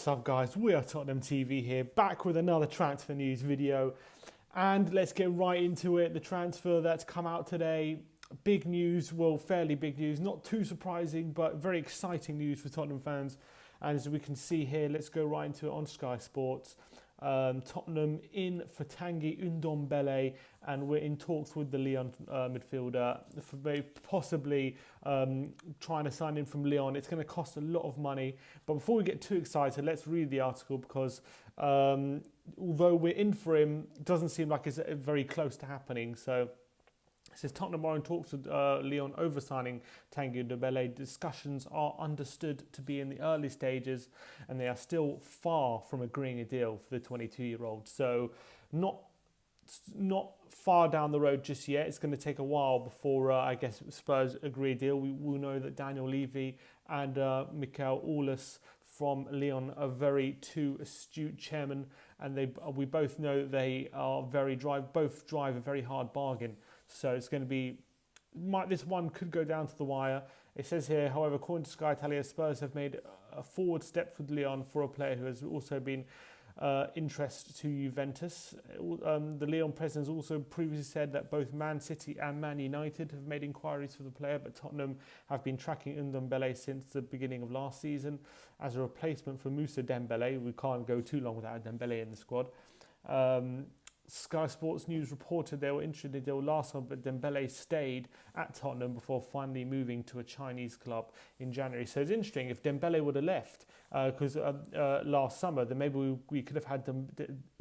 up, guys? We are Tottenham TV here, back with another transfer news video. And let's get right into it. The transfer that's come out today, big news, well, fairly big news, not too surprising, but very exciting news for Tottenham fans. And as we can see here, let's go right into it on Sky Sports. Tottenham in for Tanguy Ndombélé, and we're in talks with the Lyon midfielder for possibly trying to sign in from Lyon. It's going to cost a lot of money, but before we get too excited, let's read the article because although we're in for him, it doesn't seem like it's very close to happening. So it says Tottenham are in talks with Lyon over signing Tanguy Ndombélé. Discussions are understood to be in the early stages, and they are still far from agreeing a deal for the 22-year-old. So not far down the road just yet. It's going to take a while before I guess Spurs agree a deal. We will know that Daniel Levy and Mikel Aulas from Lyon are two astute chairmen, and we both know that they are both drive a very hard bargain. So it's going to be, this one could go down to the wire. It says here, however, according to Sky Italia, Spurs have made a forward step with Lyon for a player who has also been interest to Juventus. The Lyon president has also previously said that both Man City and Man United have made inquiries for the player, but Tottenham have been tracking Ndombélé since the beginning of last season as a replacement for Moussa Dembélé. We can't go too long without Dembélé in the squad. Sky Sports News reported they were interested in the deal last time, but Dembélé stayed at Tottenham before finally moving to a Chinese club in January. So it's interesting, if Dembélé would have left because last summer, then maybe we could have had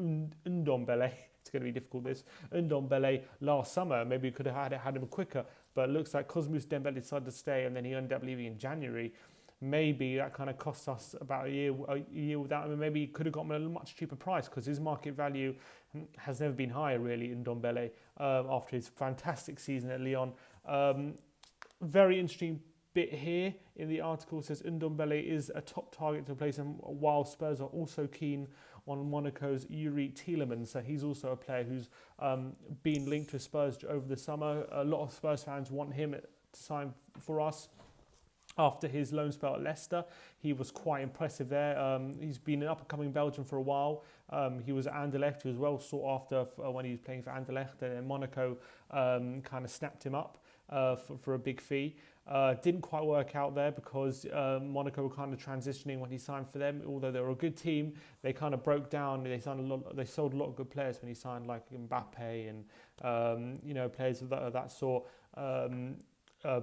Ndombélé. It's going to be difficult, this. Ndombélé last summer, maybe we could have had him quicker. But it looks like Cosmos Dembélé decided to stay and then he ended up leaving in January. Maybe that kind of cost us about a year without him. Maybe he could have gotten a much cheaper price because his market value has never been higher, really, in Ndombélé after his fantastic season at Lyon. Very interesting bit here in the article. It says Ndombélé is a top target to replace him, while Spurs are also keen on Monaco's Yuri Tielemans. So he's also a player who's been linked to Spurs over the summer. A lot of Spurs fans want him to sign for us. After his loan spell at Leicester, he was quite impressive there. He's been an up-and-coming Belgian for a while. He was at Anderlecht. He was well sought after when he was playing for Anderlecht. And then Monaco kind of snapped him up for a big fee. Didn't quite work out there because Monaco were kind of transitioning when he signed for them. Although they were a good team, they kind of broke down. They sold a lot of good players when he signed, like Mbappe and players of that sort.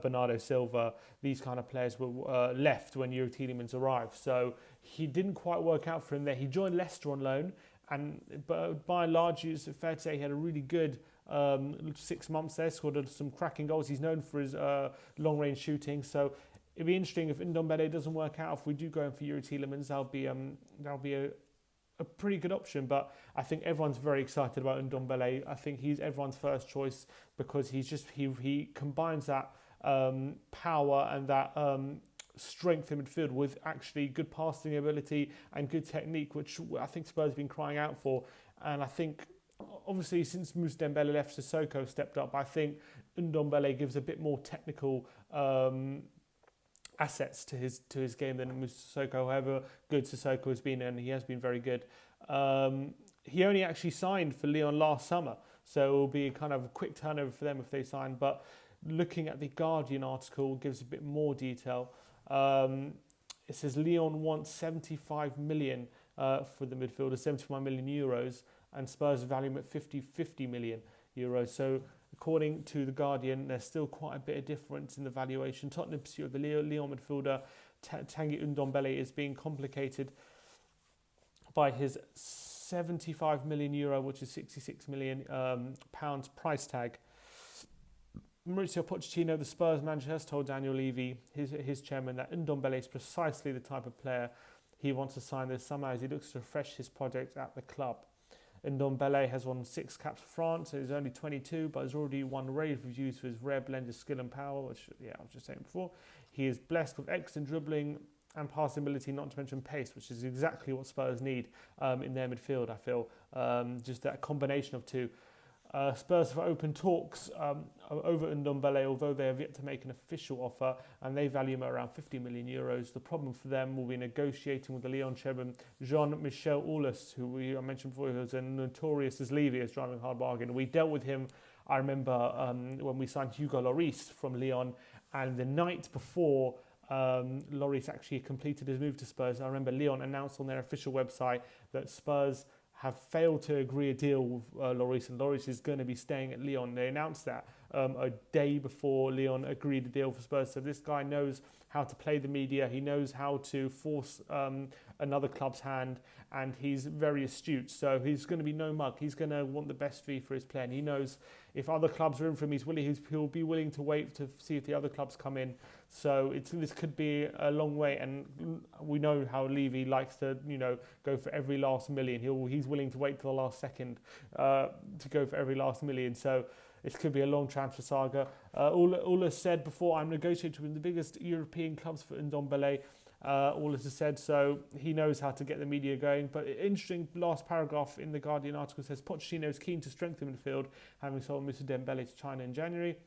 Bernardo Silva, these kind of players were left when Yuri Tielemans arrived. So he didn't quite work out for him there. He joined Leicester on loan, but by and large, it's fair to say he had a really good 6 months there, scored some cracking goals. He's known for his long-range shooting. So it'd be interesting if Ndombélé doesn't work out. If we do go in for Yuri Tielemans, that'll be a pretty good option, but I think everyone's very excited about Ndombélé. I think he's everyone's first choice because he combines that power and that strength in midfield with actually good passing ability and good technique, which I think Spurs have been crying out for. And I think, obviously, since Moussa Dembélé left, Sissoko stepped up. I think Ndombélé gives a bit more technical assets to his game than Moussa Sissoko. However good Sissoko has been, and he has been very good. He only actually signed for Lyon last summer, so it will be kind of a quick turnover for them if they sign. But looking at the Guardian article, gives a bit more detail. It says Lyon wants 75 million for the midfielder, 75 million euros, and Spurs value him at 50 million euros. So according to the Guardian, there's still quite a bit of difference in the valuation. Tottenham pursuit of the Lyon midfielder Tanguy Ndombélé is being complicated by his 75 million euro, which is 66 million pounds price tag. Mauricio Pochettino, the Spurs manager, has told Daniel Levy, his chairman, that Ndombélé is precisely the type of player he wants to sign this summer as he looks to refresh his project at the club. Ndombélé has won 6 caps for France. He's only 22, but has already won rave reviews for his rare blend of skill and power, which, I was just saying before. He is blessed with excellent dribbling and passing ability, not to mention pace, which is exactly what Spurs need in their midfield, I feel. Just that combination of two. Spurs have opened talks over Ndombélé, although they have yet to make an official offer, and they value him at around 50 million euros. The problem for them will be negotiating with the Lyon chairman Jean-Michel Aulas, who I mentioned before, who's a notorious as Levy as driving a hard bargain. We dealt with him, I remember, when we signed Hugo Lloris from Lyon, and the night before Lloris actually completed his move to Spurs, I remember Lyon announced on their official website that Spurs have failed to agree a deal with Lloris, and Lloris is going to be staying at Lyon. They announced that a day before Lyon agreed a deal for Spurs. So this guy knows how to play the media. He knows how to force another club's hand, and he's very astute. So he's going to be no mug. He's going to want the best fee for his player. And he knows if other clubs are in for him, he'll be willing to wait to see if the other clubs come in. So this could be a long wait, and we know how Levy likes to, go for every last million. He's willing to wait till the last second to go for every last million. So it could be a long transfer saga. Aulas said before, I'm negotiating with the biggest European clubs for Ndombélé. Aulas has said, so he knows how to get the media going. But interesting last paragraph in the Guardian article says, Pochettino is keen to strengthen midfield, having sold Mr. Ndombélé to China in January.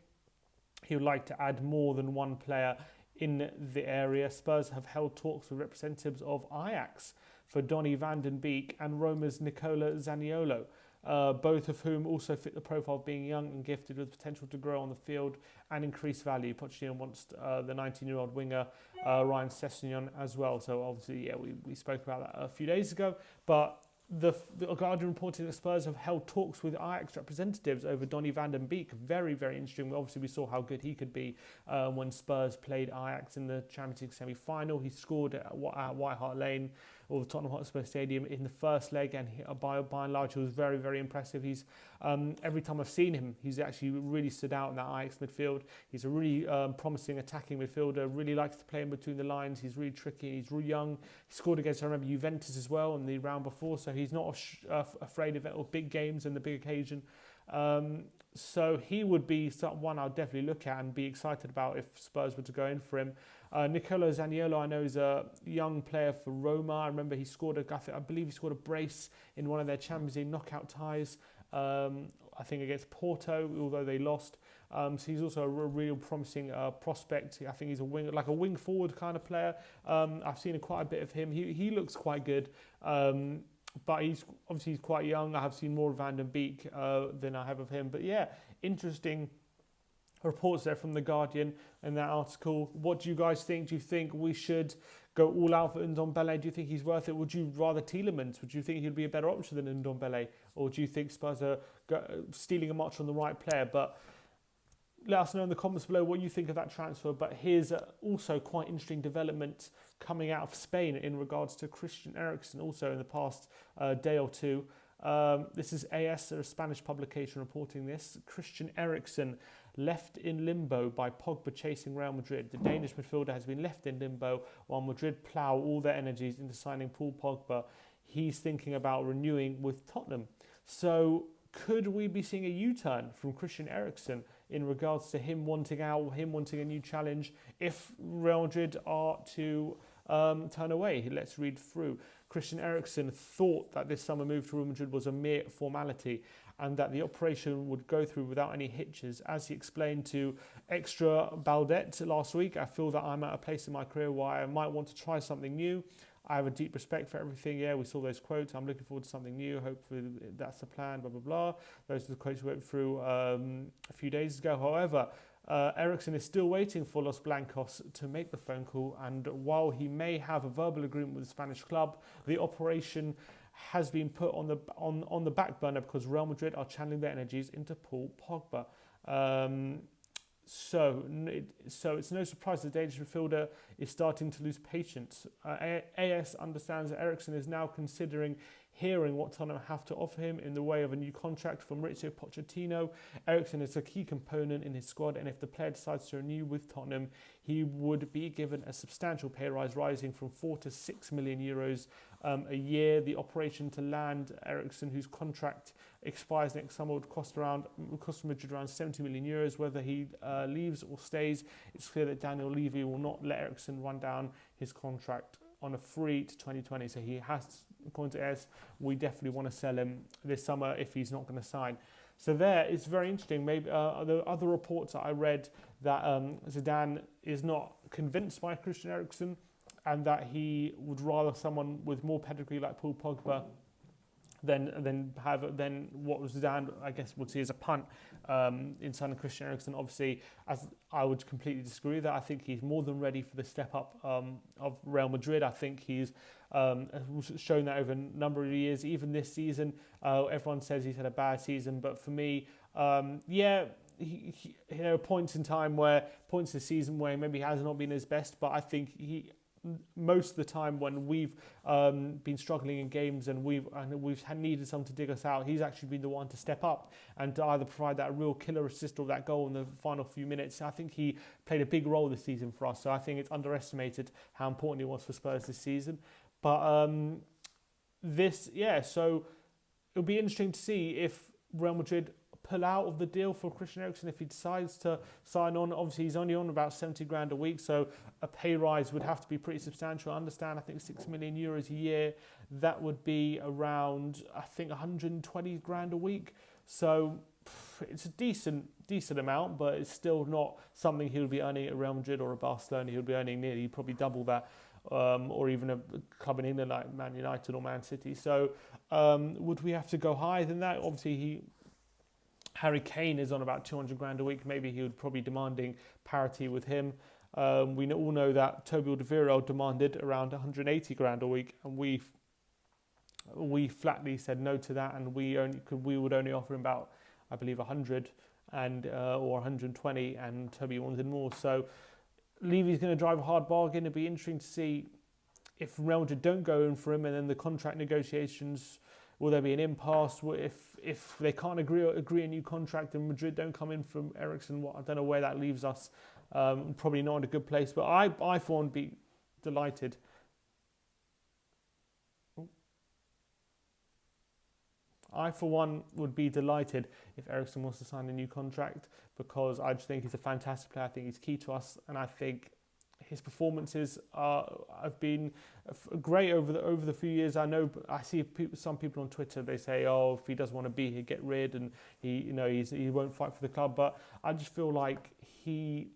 He would like to add more than one player in the area. Spurs have held talks with representatives of Ajax for Donny van den Beek and Roma's Nicola Zaniolo, both of whom also fit the profile of being young and gifted with potential to grow on the field and increase value. Pochettino wants the 19-year-old winger Ryan Sessegnon as well. So obviously, we spoke about that a few days ago. But the Guardian reported that Spurs have held talks with Ajax representatives over Donny van den Beek. Very, very interesting. Obviously, we saw how good he could be when Spurs played Ajax in the Champions League semi-final. He scored at White Hart Lane, or the Tottenham Hotspur Stadium, in the first leg, and by and large, he was very, very impressive. He's every time I've seen him, he's actually really stood out in that Ajax midfield. He's a really promising attacking midfielder, really likes to play in between the lines. He's really tricky, he's really young. He scored against, I remember, Juventus as well in the round before, so he's not afraid of big games and the big occasion. So he would be one I'll definitely look at and be excited about if Spurs were to go in for him. Nicola Zaniolo, I know, is a young player for Roma. I remember he scored I believe he scored a brace in one of their Champions League knockout ties, I think against Porto, although they lost. So he's also a real promising prospect. I think he's a wing forward kind of player. I've seen quite a bit of him. He looks quite good. But he's quite young. I have seen more of Van den Beek than I have of him. But yeah, interesting reports there from The Guardian in that article. What do you guys think? Do you think we should go all out for Ndombélé? Do you think he's worth it? Would you rather Tielemans? Would you think he'd be a better option than Ndombélé? Or do you think Spurs are stealing a march on the right player? But let us know in the comments below what you think of that transfer. But here's also quite interesting development coming out of Spain in regards to Christian Eriksen, also in the past day or two. This is AS, a Spanish publication, reporting this. Christian Eriksen left in limbo by Pogba chasing Real Madrid. The Danish midfielder has been left in limbo while Madrid plough all their energies into signing Paul Pogba. He's thinking about renewing with Tottenham. So could we be seeing a U-turn from Christian Eriksen in regards to him wanting out, him wanting a new challenge, if Real Madrid are to turn away? Let's read through. Christian Eriksen thought that this summer move to Real Madrid was a mere formality and that the operation would go through without any hitches. As he explained to Extra Baldet last week, I feel that I'm at a place in my career where I might want to try something new. I have a deep respect for everything. Yeah, we saw those quotes. I'm looking forward to something new. Hopefully that's the plan, blah, blah, blah. Those are the quotes we went through a few days ago. However, Eriksen is still waiting for Los Blancos to make the phone call, and while he may have a verbal agreement with the Spanish club, the operation has been put on the back burner because Real Madrid are channeling their energies into Paul Pogba. So it's no surprise the Danish midfielder is starting to lose patience. AS understands that Eriksen is now considering hearing what Tottenham have to offer him in the way of a new contract from Mauricio Pochettino. Eriksen is a key component in his squad, and if the player decides to renew with Tottenham, he would be given a substantial pay rise, rising from 4 to 6 million euros a year. The operation to land Eriksen, whose contract expires next summer, would cost Madrid around 70 million euros. Whether he leaves or stays, it's clear that Daniel Levy will not let Eriksen run down his contract on a free to 2020. So he has, according to AS, we definitely want to sell him this summer if he's not going to sign. So there, it's very interesting. Maybe the other reports that I read that Zidane is not convinced by Christian Eriksen, and that he would rather someone with more pedigree like Paul Pogba than what Zidane, I guess, would see as a punt in signing Christian Eriksen. Obviously, as I would completely disagree with that. I think he's more than ready for the step up of Real Madrid. I think he's shown that over a number of years. Even this season, everyone says he's had a bad season, but for me, there are points in the season where maybe he has not been his best, but I think most of the time when we've been struggling in games and we've needed someone to dig us out, he's actually been the one to step up and to either provide that real killer assist or that goal in the final few minutes. I think he played a big role this season for us, so I think it's underestimated how important he was for Spurs this season. But so it'll be interesting to see if Real Madrid pull out of the deal for Christian Eriksen if he decides to sign on. Obviously, he's only on about 70 grand a week, so a pay rise would have to be pretty substantial. I understand, I think 6 million euros a year, that would be around, I think, 120 grand a week. So it's a decent amount, but it's still not something he'll be earning at Real Madrid or at Barcelona. He'll be earning nearly probably double that, or even a club in England like Man United or Man City. So would we have to go higher than that? Obviously, Harry Kane is on about 200 grand a week. Maybe he would probably demanding parity with him. We all know that Toby Alderweireld demanded around 180 grand a week, and we flatly said no to that, and we would only offer him about, I believe, 100 or 120, and Toby wanted more. So Levy's going to drive a hard bargain. It'll be interesting to see if Real Madrid don't go in for him, and then the contract negotiations. Will there be an impasse? If they can't agree a new contract and Madrid don't come in from Eriksen? I don't know where that leaves us. Probably not in a good place. But I for one, would be delighted. I, for one, would be delighted if Eriksen wants to sign a new contract, because I just think he's a fantastic player. I think he's key to us, and I think his performances have been great over the few years. I know, I see some people on Twitter, they say, "Oh, if he doesn't want to be here, get rid," and he won't fight for the club. But I just feel like he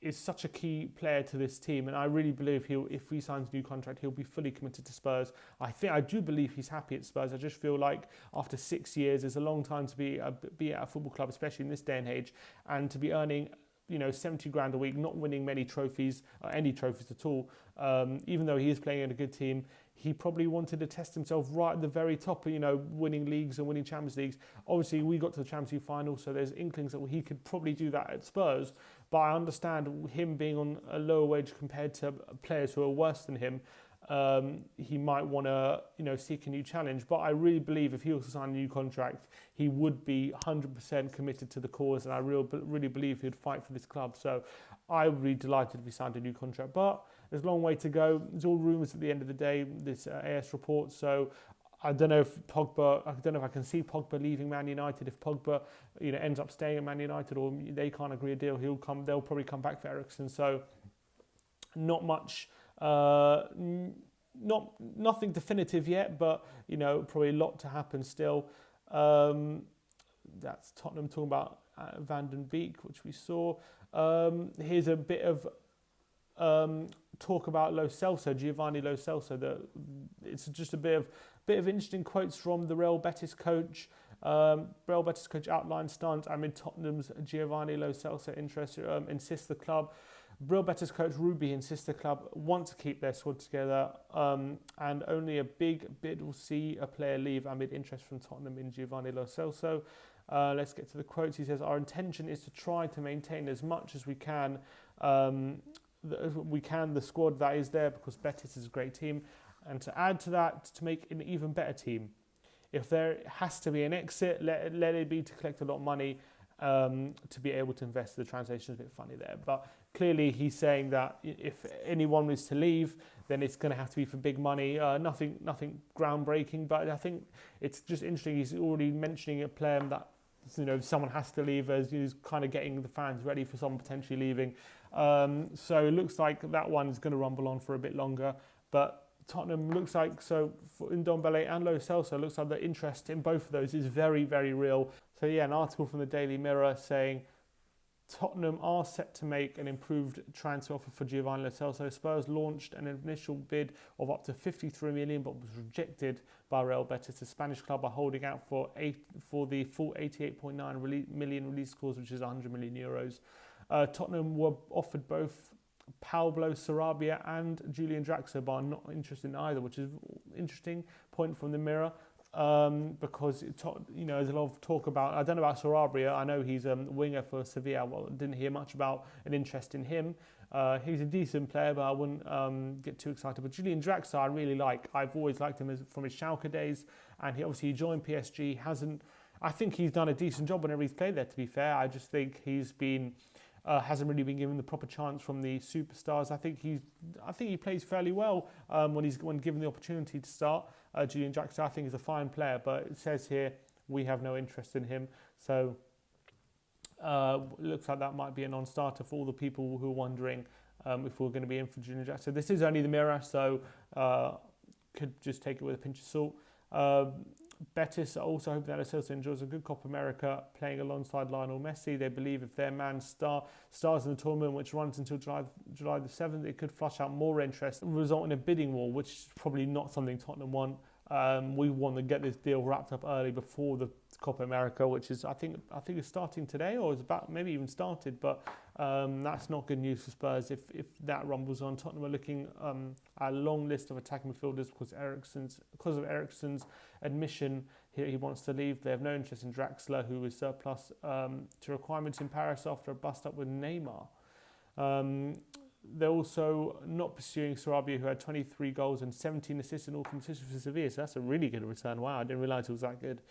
is such a key player to this team, and I really believe if he signs a new contract, he'll be fully committed to Spurs. I do believe he's happy at Spurs. I just feel like after 6 years, it's a long time to be at a football club, especially in this day and age, and to be earning 70 grand a week, not winning many trophies, any trophies at all. Even though he is playing in a good team, he probably wanted to test himself right at the very top, winning leagues and winning Champions Leagues. Obviously, we got to the Champions League final, so there's inklings that he could probably do that at Spurs. But I understand him being on a lower wage compared to players who are worse than him. He might want to, seek a new challenge. But I really believe if he was to sign a new contract, he would be 100% committed to the cause, and I really believe he'd fight for this club. So I would be delighted if he signed a new contract. But there's a long way to go. It's all rumours at the end of the day, this AS report. So I don't know if I can see Pogba leaving Man United. If Pogba, ends up staying at Man United, or they can't agree a deal, they'll probably come back for Eriksen. So not much. Nothing definitive yet, but probably a lot to happen still. That's Tottenham talking about Van den Beek, which we saw. Here's a bit of talk about Giovanni Lo Celso. It's just a bit of interesting quotes from the Real Betis coach. Real Betis coach outlined stance amid Tottenham's Giovanni Lo Celso interest. Insists the club. Real Betis coach Ruby insists the club want to keep their squad together, and only a big bid will see a player leave amid interest from Tottenham in Giovanni Lo Celso. Let's get to the quotes. He says, "Our intention is to try to maintain as much as we can the squad that is there, because Betis is a great team, and to add to that, to make an even better team. If there has to be an exit, let it be to collect a lot of money to be able to invest." The translation is a bit funny there, but clearly he's saying that if anyone is to leave, then it's going to have to be for big money. Nothing groundbreaking, but I think it's just interesting. He's already mentioning a player that someone has to leave, as he's kind of getting the fans ready for someone potentially leaving. So it looks like that one is going to rumble on for a bit longer. But Tottenham looks like, so for Ndombélé and Lo Celso, looks like the interest in both of those is very, very real. So yeah, an article from the Daily Mirror saying Tottenham are set to make an improved transfer offer for Giovanni Lo Celso. Spurs launched an initial bid of up to 53 million, but was rejected by Real Betis. The Spanish club are holding out for the full 88.9 million release clause, which is 100 million euros. Tottenham were offered both Pablo Sarabia and Julian Draxler, but are not interested in either, which is an interesting point from the Mirror. Because there's a lot of talk about, I don't know about Sarabia, I know he's a winger for Sevilla. Well, didn't hear much about an interest in him. He's a decent player, but I wouldn't get too excited. But Julian Draxler I really like. I've always liked him from his Schalke days, and he joined PSG. I think he's done a decent job whenever he's played there, to be fair. I just think he's been hasn't really been given the proper chance from the superstars. I think he plays fairly well when given the opportunity to start. Julian Draxler, I think, is a fine player, but it says here we have no interest in him. So it looks like that might be a non-starter for all the people who are wondering if we're going to be in for Julian Draxler. This is only the Mirror, so could just take it with a pinch of salt. Betis are also hoping that Lo Celso enjoys a good Copa America playing alongside Lionel Messi. They believe if their man stars in the tournament, which runs until July the 7th, it could flush out more interest, result in a bidding war, which is probably not something Tottenham want. We want to get this deal wrapped up early before the Copa America, which is I think is starting today, or is about maybe even started. But that's not good news for Spurs if that rumbles on. Tottenham are looking at a long list of attacking midfielders because of Eriksen's admission he wants to leave. They have no interest in Draxler, who is surplus to requirements in Paris after a bust up with Neymar. They're also not pursuing Sarabia, who had 23 goals and 17 assists in all competitions for Sevilla. So that's a really good return. Wow, I didn't realise it was that good.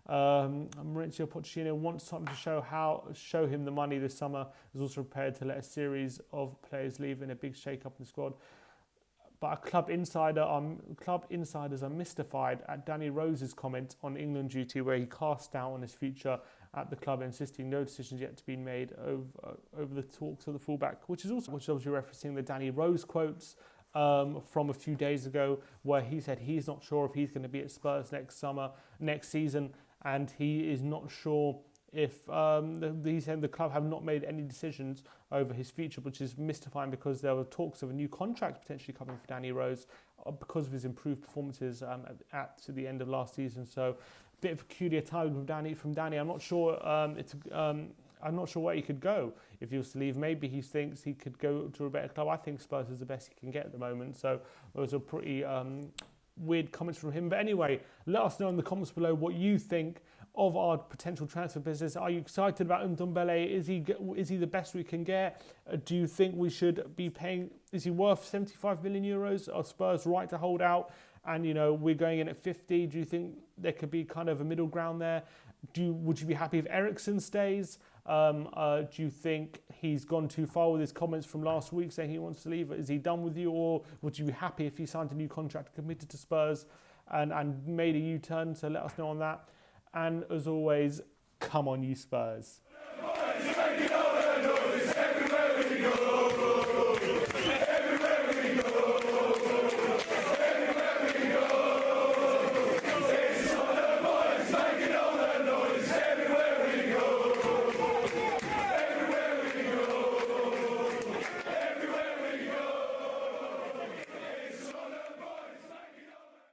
Mauricio Pochettino wants something to show him the money this summer. Is also prepared to let a series of players leave in a big shake-up in the squad. But club insiders are mystified at Danny Rose's comment on England duty, where he cast doubt on his future at the club, insisting no decisions yet to be made over the talks of the fullback, which is obviously referencing the Danny Rose quotes from a few days ago, where he said he's not sure if he's going to be at Spurs next season, and he is not sure if the club have not made any decisions over his future, which is mystifying because there were talks of a new contract potentially coming for Danny Rose because of his improved performances to the end of last season. So a bit of peculiar timing from Danny. I'm not sure I'm not sure where he could go if he was to leave. Maybe he thinks he could go to a better club. I think Spurs is the best he can get at the moment. So those are pretty weird comments from him. But anyway, let us know in the comments below what you think of our potential transfer business. Are you excited about Ndombélé? Is he the best we can get? Do you think we should be paying? Is he worth 75 million euros? Are Spurs right to hold out? And we're going in at 50. Do you think there could be kind of a middle ground there? Would you be happy if Eriksen stays? Do you think he's gone too far with his comments from last week saying he wants to leave? Is he done with you, or would you be happy if he signed a new contract, committed to Spurs, and made a U-turn? So let us know on that. And as always, come on, you Spurs.